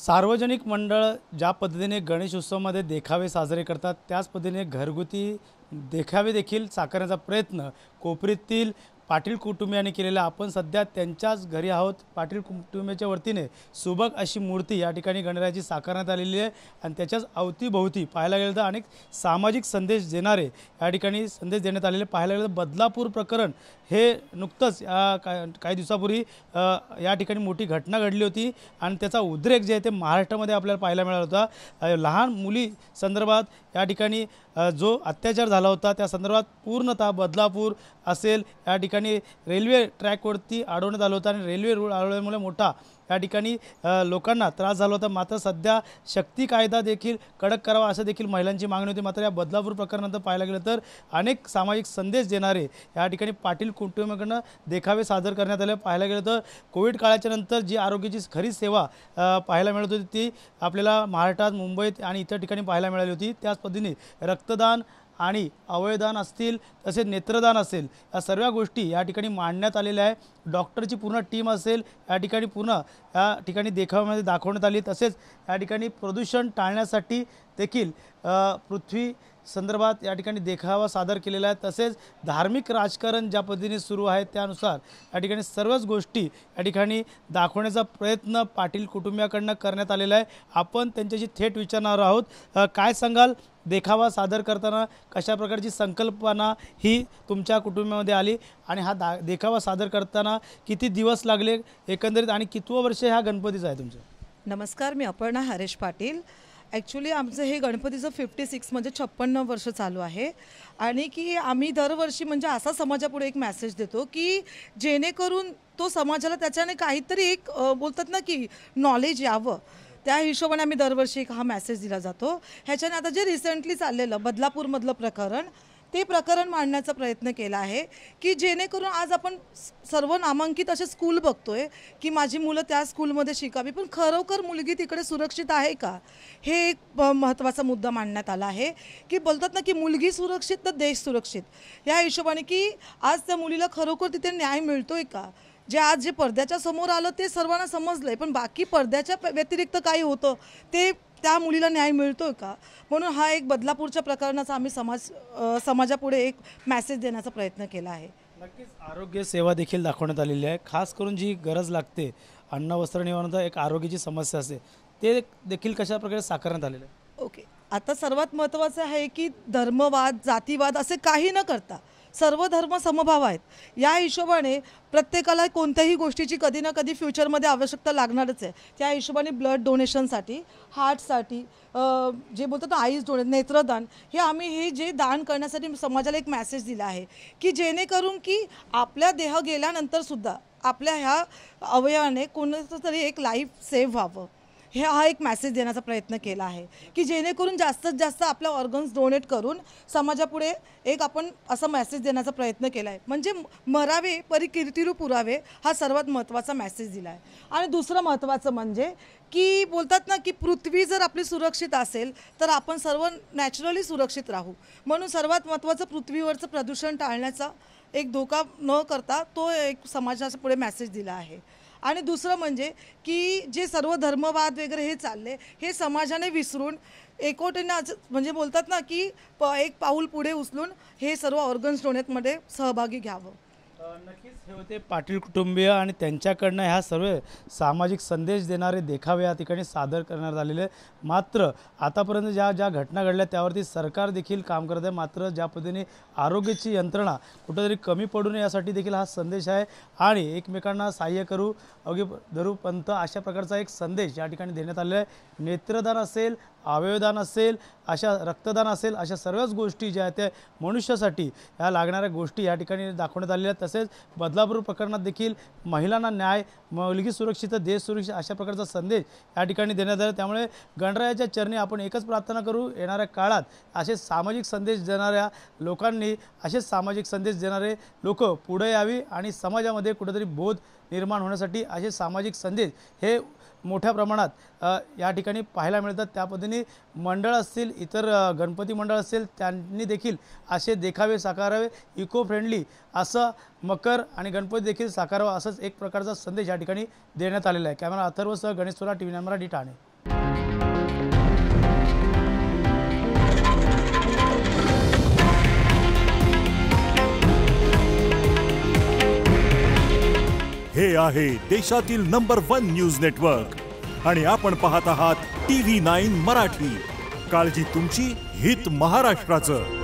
सार्वजनिक मंडळ ज्या पद्धतीने गणेशोत्सवामध्ये देखावे साजरे करतात त्याच पद्धतीने घरगुती देखावे देखील साकारण्याचा प्रयत्न कोपरीतील पाटील कुटुंबियांनी केलेला। आपण सध्या त्यांच्याच घरी आहोत। पाटील कुटुंबियाच्या वतीने सुबक अशी मूर्ती या ठिकाणी गणरायाची साकारण्यात आलेली आहे आणि त्याच्याच अवतीभोवती पाहायला गेलं तर अनेक सामाजिक संदेश देणारे या ठिकाणी संदेश देण्यात आलेले पाहायला गेलं तर बदलापूर प्रकरण हे नुकतंच काही दिवसापूर्वी या ठिकाणी मोठी घटना घडली होती आणि त्याचा उद्रेक जे आहे ते महाराष्ट्रामध्ये आपल्याला पाहायला मिळाला होता। लहान मुली संदर्भात या ठिकाणी जो अत्याचार झाला होता त्या संदर्भात पूर्णतः बदलापूर असेल या ठिकाणी रेल्वे ट्रॅकवरती अडवण्यात आलं होतं आणि रेल्वे रूळ अडवल्यामुळे मोठा या ठिकाणी लोकांना त्रास झाला होता। मात्र सध्या शक्ती कायदा देखील कडक करावा असं देखील महिलांची मागणी होती। मात्र या बदलापूर प्रकरणानंतर पाहायला गेलं तर अनेक सामाजिक संदेश देणारे या ठिकाणी पाटील कुटुंबियांकडून देखावे सादर करण्यात आले। पाहायला गेलं तर कोविड काळाच्या नंतर जी आरोग्याची खरी सेवा पाहायला मिळत होती ती आपल्याला महाराष्ट्रात मुंबईत आणि इतर ठिकाणी पाहायला मिळाली होती। त्याच पद्धतीने रक्तदान आणि अवयवदान असतील तसेच नेत्रदान असेल या सर्व गोष्टी या ठिकाणी मांडण्यात आलेल्या आहे। डॉक्टरची पूर्ण टीम असेल या ठिकाणी पूर्ण या ठिकाणी देखाव्यामध्ये दाखवण्यात आली। तसेच या ठिकाणी प्रदूषण टाळण्यासाठी देखील पृथ्वी संदर्भात या ठिकाणी देखावा सादर केलेला आहे। तसेच धार्मिक राजकारण ज्या पद्धतीने सुरू आहे त्यानुसार या ठिकाणी सर्वच गोष्टी या ठिकाणी दाखवण्याचा प्रयत्न पाटील कुटुंबियाकडून करण्यात आलेला आहे। आपण त्यांच्याशी थेट विचारणार आहोत। काय सांगाल, देखावा सादर करताना कशा प्रकारची संकल्पना ही तुमच्या कुटुंबामध्ये आली आणि हा देखावा सादर करताना किती दिवस लागले एकंदरीत आणि कितवं वर्ष हा गणपतीचा आहे तुमचं? नमस्कार, मी अपर्णा हरेश पाटील। ॲक्च्युली आमचं हे गणपतीचं 56 म्हणजे 56 वर्ष चालू आहे आणि की आम्ही दरवर्षी म्हणजे असा समाजापुढे एक मेसेज देतो की जेणेकरून तो समाजाला त्याच्याने काहीतरी एक बोलतात ना की नॉलेज यावं, त्या हिशोबाने आम्ही दरवर्षी एक हा मेसेज दिला जातो। ह्याच्याने आता जे रिसेंटली चाललेलं बदलापूरमधलं प्रकरण ते प्रकरण मांडण्याचा प्रयत्न केला आहे की जेणेकरून आज आपण सर्व नामांकित असे स्कूल बघतोय की माझी मुलं त्या स्कूलमध्ये शिकावी, पण खरोखर मुलगी तिकडे सुरक्षित आहे का, हे एक महत्त्वाचा मुद्दा मांडण्यात आला आहे की बोलतात ना की मुलगी सुरक्षित तर देश सुरक्षित। या हिशोबाने की आज त्या मुलीला खरोखर तिथे न्याय मिळतोय का, जे आज जे पडद्याच्या समोर आलं ते सर्वांना समजलंय, पण बाकी पडद्याच्या व्यतिरिक्त काही होतं ते त्या मुलीला न्याय मिळतोय का, म्हणून हा एक बदलापूरच्या प्रकरणाचा आम्ही समाजापुढे एक मेसेज देण्याचा प्रयत्न केला आहे। नक्कीच आरोग्य सेवा देखील दाखवण्यात आलेली आहे। खास करून जी गरज लागते अन्न वस्त्र निवारणाचा एक आरोग्याची समस्या असते ते देखील कशा प्रकारे साकारण्यात आलेलं आहे? ओके, आता सर्वात महत्त्वाचं आहे की धर्मवाद जातीवाद असे काही न करता सर्व धर्म समभाव आहेत। या हिशोबाने प्रत्येकाला कोणत्याही गोष्टीची कधी ना कधी फ्युचरमध्ये आवश्यकता लागणारच आहे। त्या हिशोबाने ब्लड डोनेशनसाठी, हार्टसाठी, जे बोलतात ना आईज डोनेट, नेत्रदान, हे आम्ही हे जे दान करण्यासाठी समाजाला एक मेसेज दिला आहे की जेणेकरून की आपल्या देह गेल्यानंतरसुद्धा आपल्या ह्या अवयवाने कोणाचं तरी एक लाईफ सेव्ह व्हावं, हा एक मेसेज देण्याचा प्रयत्न केला आहे की जेणेकरून जास्तीत जास्त आपल्या ऑर्गन्स डोनेट करून समाजापुढे एक आपण असा मेसेज देण्याचा प्रयत्न केला आहे। म्हणजे मरावे परी कीर्तिरू पुरावे हा सर्वात महत्त्वाचा मेसेज दिला आहे। आणि दुसरं महत्त्वाचं म्हणजे की बोलतात ना की पृथ्वी जर आपली सुरक्षित असेल तर आपण सर्व नॅचरली सुरक्षित राहू, म्हणून सर्वात महत्त्वाचं पृथ्वीवरचं प्रदूषण टाळण्याचा एक धोका न करता तो एक समाजाच्या पुढे मेसेज दिला आहे। आणि दुसरं म्हणजे की जे सर्व धर्मवाद वगैरे हे चालले हे समाजाने विसरून एकोटीने म्हणजे बोलतात ना की एक पाऊल पुढे उचलून हे सर्व ऑर्गन्स डोनेटमध्ये सहभागी घ्यावं। नक्कीच हे होते पाटील कुटुंबीय आणि त्यांच्याकडनं ह्या सर्व सामाजिक संदेश देणारे देखावे या ठिकाणी सादर करण्यात आलेले। मात्र आतापर्यंत ज्या घटना घडल्या त्यावरती सरकार देखील काम करत आहे। मात्र ज्या पद्धतीने आरोग्याची यंत्रणा कुठेतरी कमी पडू नये यासाठी देखील हा संदेश आहे आणि एकमेकांना सहाय्य करू अवघे धरू पंथ अशा प्रकारचा एक संदेश या ठिकाणी देण्यात आलेला आहे। नेत्रदान असेल, अवयवदान असेल, अशा रक्तदान असेल, अशा सर्वच गोष्टी ज्या आहेत त्या मनुष्यासाठी ह्या लागणाऱ्या गोष्टी या ठिकाणी दाखवण्यात आलेल्या आहेत। तसेच बदलापूर प्रकरणात देखील महिलांना न्याय, मुलगी सुरक्षित देश सुरक्षित अशा प्रकारचा संदेश या ठिकाणी देण्यात आला। त्यामुळे गणरायाच्या चरणी आपण एकच प्रार्थना करू, येणाऱ्या काळात असे सामाजिक संदेश देणाऱ्या लोकांनी, असेच सामाजिक संदेश देणारे लोक पुढे यावी आणि समाजामध्ये कुठेतरी बोध निर्माण होण्यासाठी असे सामाजिक संदेश हे मोठ्या प्रमाणात या ठिकाणी पाहायला मिळतात। त्या पद्धतीने मंडळ असतील, इतर गणपती मंडळ असेल त्यांनी देखील असे देखावे साकारावे, इको फ्रेंडली असं मकर आणि गणपती देखील साकारावा असंच एक प्रकारचा संदेश या ठिकाणी देण्यात आलेला आहे। कॅमेरा अथर्वसह गणेश सोला, TV9 मराठी, ठाणे। हे आहे देशातील नंबर 1 न्यूज नेटवर्क आणि आपण पाहत आहात TV9 मराठी. काळजी तुमची, हित महाराष्ट्राचं.